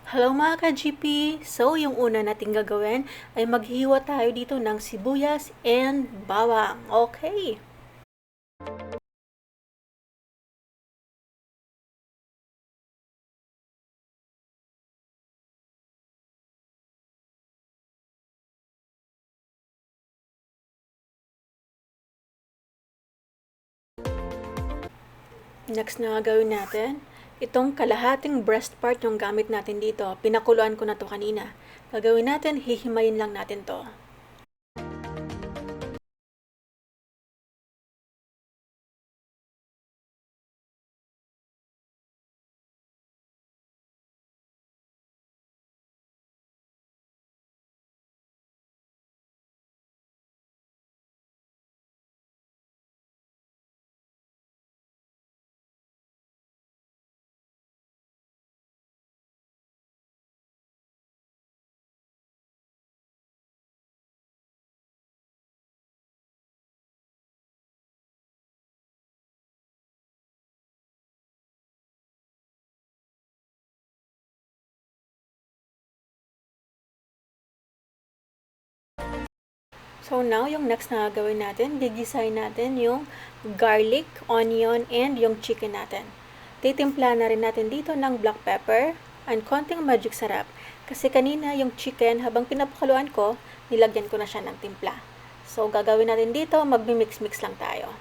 Hello mga ka-GP! So, yung una nating gagawin ay maghiwa tayo dito ng sibuyas and bawang. Okay! Next na gagawin natin, itong kalahating breast part yung gamit natin dito. Pinakuluan ko na to kanina. Gagawin natin, hihimayin lang natin to. So now, yung next na gagawin natin, gigisahin natin yung garlic, onion, and yung chicken natin. Titimpla na rin natin dito ng black pepper and konting magic sarap. Kasi kanina yung chicken, habang pinapakaluan ko, nilagyan ko na siya ng timpla. So gagawin natin dito, magmi-mix-mix lang tayo.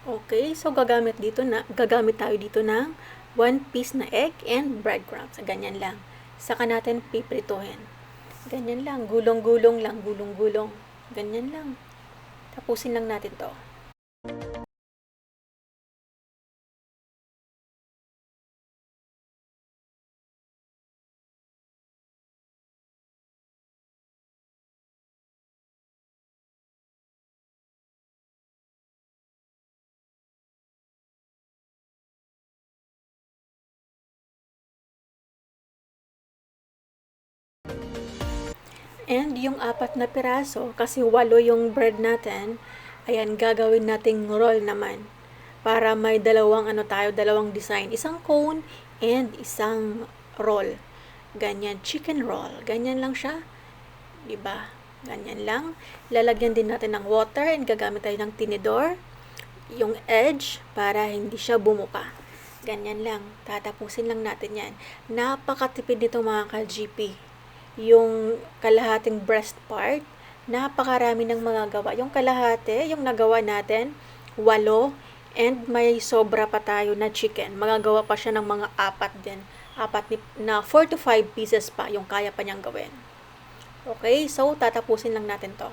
Okay, so gagamit tayo dito ng 1 piece na egg and breadcrumbs. Ganyan lang. Saka natin piprituhin. Ganyan lang, gulong-gulong lang, gulong-gulong. Ganyan lang. Tapusin lang natin to. And yung 4 na piraso, kasi 8 yung bread natin, ayan, gagawin nating roll naman. Para may dalawang design. Isang cone and isang roll. Ganyan, chicken roll. Ganyan lang siya. Diba? Ganyan lang. Lalagyan din natin ng water and gagamit tayo ng tinidor. Yung edge para hindi siya bumuka. Ganyan lang. Tatapusin lang natin yan. Napakatipid nito mga ka-GP. Yung kalahating breast part, napakarami ng mga gawa. Yung kalahati, yung nagawa natin, 8, and may sobra pa tayo na chicken. Magagawa pa siya ng mga 4 din. 4 to 5 pieces pa yung kaya pa niyang gawin. Okay, so tatapusin lang natin to.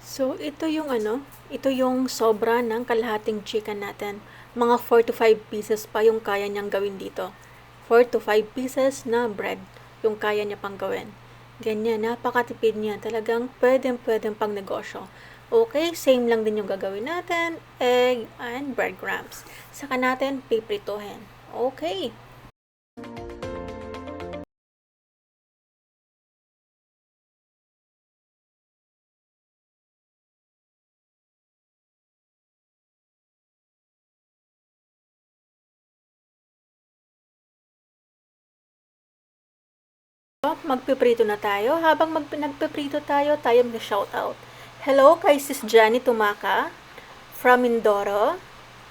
So, ito yung sobra ng kalahating chicken natin. Mga 4 to 5 pieces pa yung kaya niyang gawin dito. 4 to 5 pieces na bread yung kaya niya pang gawin. Ganyan, napakatipid niya. Talagang pwedeng pang negosyo. Okay, same lang din yung gagawin natin. Egg and breadcrumbs. Saka natin piprituhin. Okay. Magpiprito na tayo. Habang nagpiprito tayo mag-shoutout. Hello kay Sis Johnny Tumaka from Mindoro,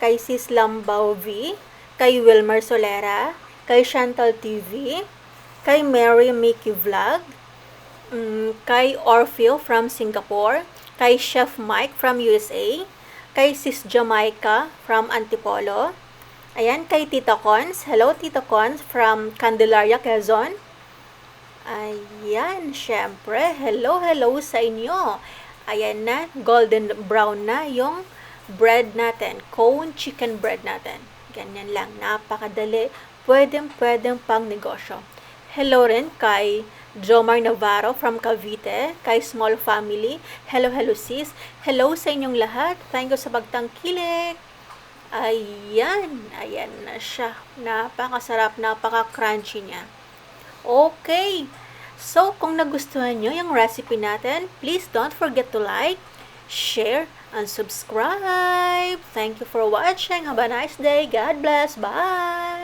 kay Sis Lambaw V, kay Wilmer Solera, kay Chantal TV, kay Mary Mickey Vlog, kay Orfeo from Singapore, kay Chef Mike from USA, kay Sis Jamaica from Antipolo, ayan, kay Tita Cons, hello Tita Cons from Candelaria, Quezon. Ayan, syempre, hello sa inyo. Ayan na, golden brown na yung bread natin, cone chicken bread natin. Ganyan lang, napakadali, pwedeng pang negosyo. Hello rin kay Jomar Navarro from Cavite, kay Small Family. Hello sis. Hello sa inyong lahat. Thank you sa pagtangkilik. Ayan na siya. Napakasarap, napaka-crunchy niya. Okay. So, kung nagustuhan nyo yung recipe natin, please don't forget to like, share, and subscribe. Thank you for watching. Have a nice day. God bless. Bye!